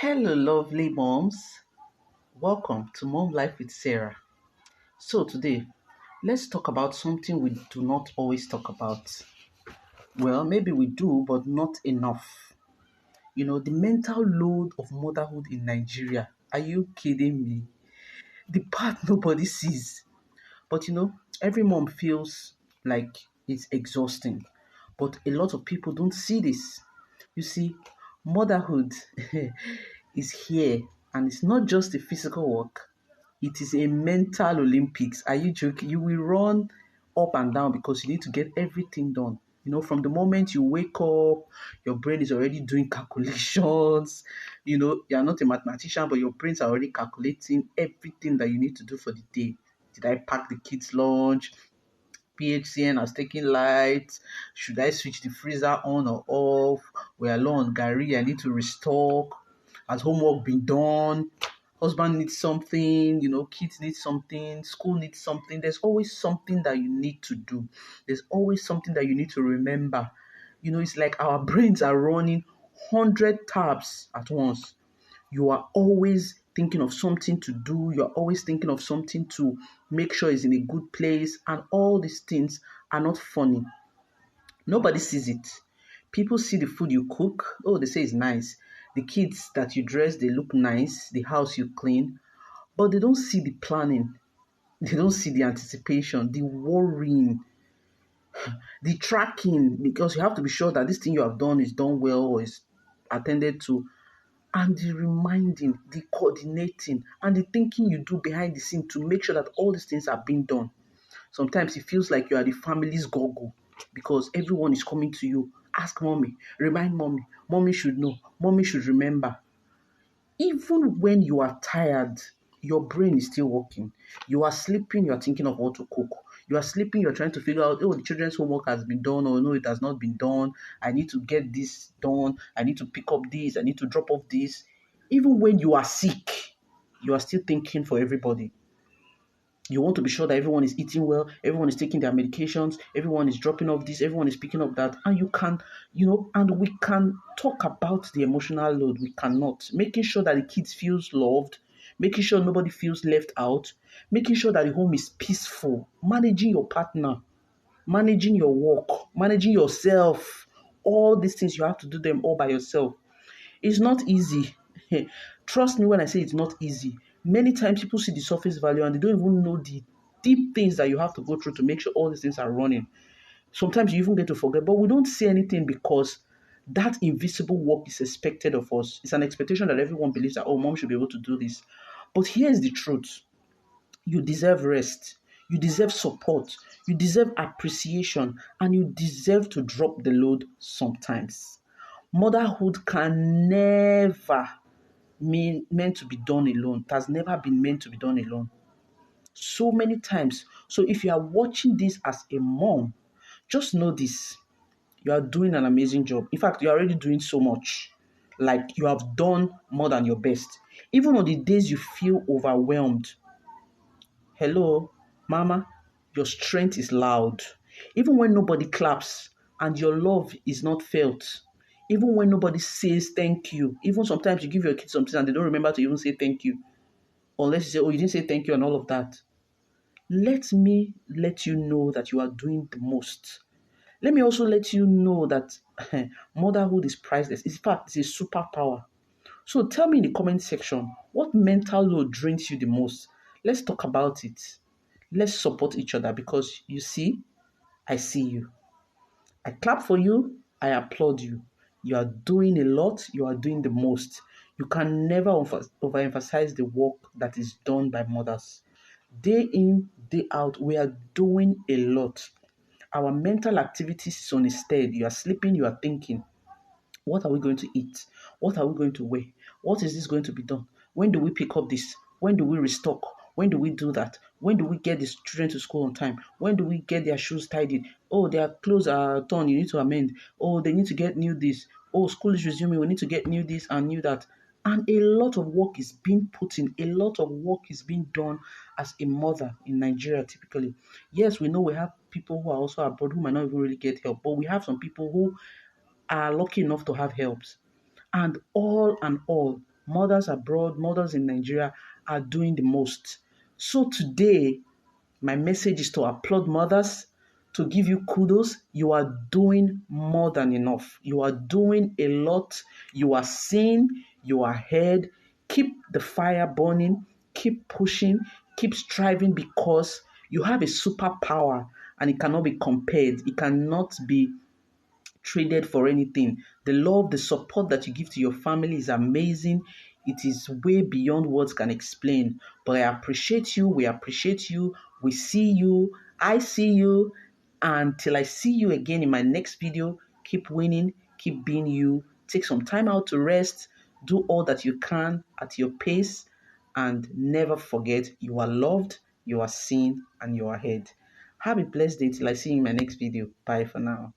Hello, lovely moms. Welcome to Mom Life with Sarah. So, today, let's talk about something we do not always talk about. Well, maybe we do, but not enough. The mental load of motherhood in Nigeria. Are you kidding me? The part nobody sees. But every mom feels like it's exhausting. But a lot of people don't see this. You see, motherhood is here, and it's not just a physical work, it is a mental Olympics. Are you joking? You will run up and down because you need to get everything done. From the moment you wake up, your brain is already doing calculations. You're not a mathematician, but your brains are already calculating everything that you need to do for the day. Did I pack the kids' lunch? PHCN has taken light. Should I switch the freezer on or off? We're low on Gary. I need to restock. Has homework been done? Husband needs something, kids need something, school needs something. There's always something that you need to do. There's always something that you need to remember. It's like our brains are running 100 tabs at once. You are always thinking of something to do. You're always thinking of something to make sure it's in a good place. And all these things are not funny. Nobody sees it. People see the food you cook. Oh, they say it's nice. The kids that you dress, they look nice. The house you clean. But they don't see the planning. They don't see the anticipation, the worrying, the tracking, because you have to be sure that this thing you have done is done well or is attended to, and the reminding, the coordinating, and the thinking you do behind the scene to make sure that all these things are being done. Sometimes it feels like you are the family's goggle because everyone is coming to you. Ask mommy, remind mommy, mommy should know, mommy should remember. Even when you are tired, your brain is still working. You are sleeping, you are thinking of what to cook. You are sleeping, you're trying to figure out, oh, the children's homework has been done, or no, it has not been done. I need to get this done. I need to pick up this. I need to drop off this. Even when you are sick, you are still thinking for everybody. You want to be sure that everyone is eating well, everyone is taking their medications, everyone is dropping off this, everyone is picking up that. And and we can talk about the emotional load. We cannot. Making sure that the kids feels loved, making sure nobody feels left out, making sure that the home is peaceful, managing your partner, managing your work, managing yourself. All these things, you have to do them all by yourself. It's not easy. Trust me when I say it's not easy. Many times people see the surface value and they don't even know the deep things that you have to go through to make sure all these things are running. Sometimes you even get to forget, but we don't say anything because that invisible work is expected of us. It's an expectation that everyone believes that, oh, mom should be able to do this. But here's the truth. You deserve rest. You deserve support. You deserve appreciation. And you deserve to drop the load sometimes. Motherhood can never meant to be done alone. It has never been meant to be done alone. So many times. So if you are watching this as a mom, just know this. You are doing an amazing job. In fact, you are already doing so much. Like you have done more than your best. Even on the days you feel overwhelmed. Hello, mama, your strength is loud. Even when nobody claps and your love is not felt, even when nobody says thank you, even sometimes you give your kids something and they don't remember to even say thank you, unless you say, oh, you didn't say thank you and all of that. Let me let you know that you are doing the most. Let me also let you know that motherhood is priceless. In fact, it's a superpower. So tell me in the comment section, what mental load drains you the most? Let's talk about it. Let's support each other because you see, I see you. I clap for you. I applaud you. You are doing a lot. You are doing the most. You can never overemphasize the work that is done by mothers. Day in, day out, we are doing a lot. Our mental activities is on a stead. You are sleeping, you are thinking. What are we going to eat? What are we going to wear? What is this going to be done? When do we pick up this? When do we restock? When do we do that? When do we get these children to school on time? When do we get their shoes tidied? Oh, their clothes are torn. You need to amend. Oh, they need to get new this. Oh, school is resuming. We need to get new this and new that. And a lot of work is being put in. A lot of work is being done as a mother in Nigeria typically. Yes, we know we have people who are also abroad who might not even really get help, but we have some people who are lucky enough to have helps. And all, Mothers abroad, mothers in Nigeria are doing the most. So today, my message is to applaud mothers, to give you kudos. You are doing more than enough. You are doing a lot. You are seen. You are heard. Keep the fire burning. Keep pushing. Keep striving because you have a superpower and it cannot be compared. It cannot be traded for anything. The love, the support that you give to your family is amazing. It is way beyond words can explain. But I appreciate you. We appreciate you. We see you. I see you. Until I see you again in my next video, keep winning, keep being you. Take some time out to rest. Do all that you can at your pace. And never forget you are loved, you are seen, and you are heard. Have a blessed day till I see you in my next video. Bye for now.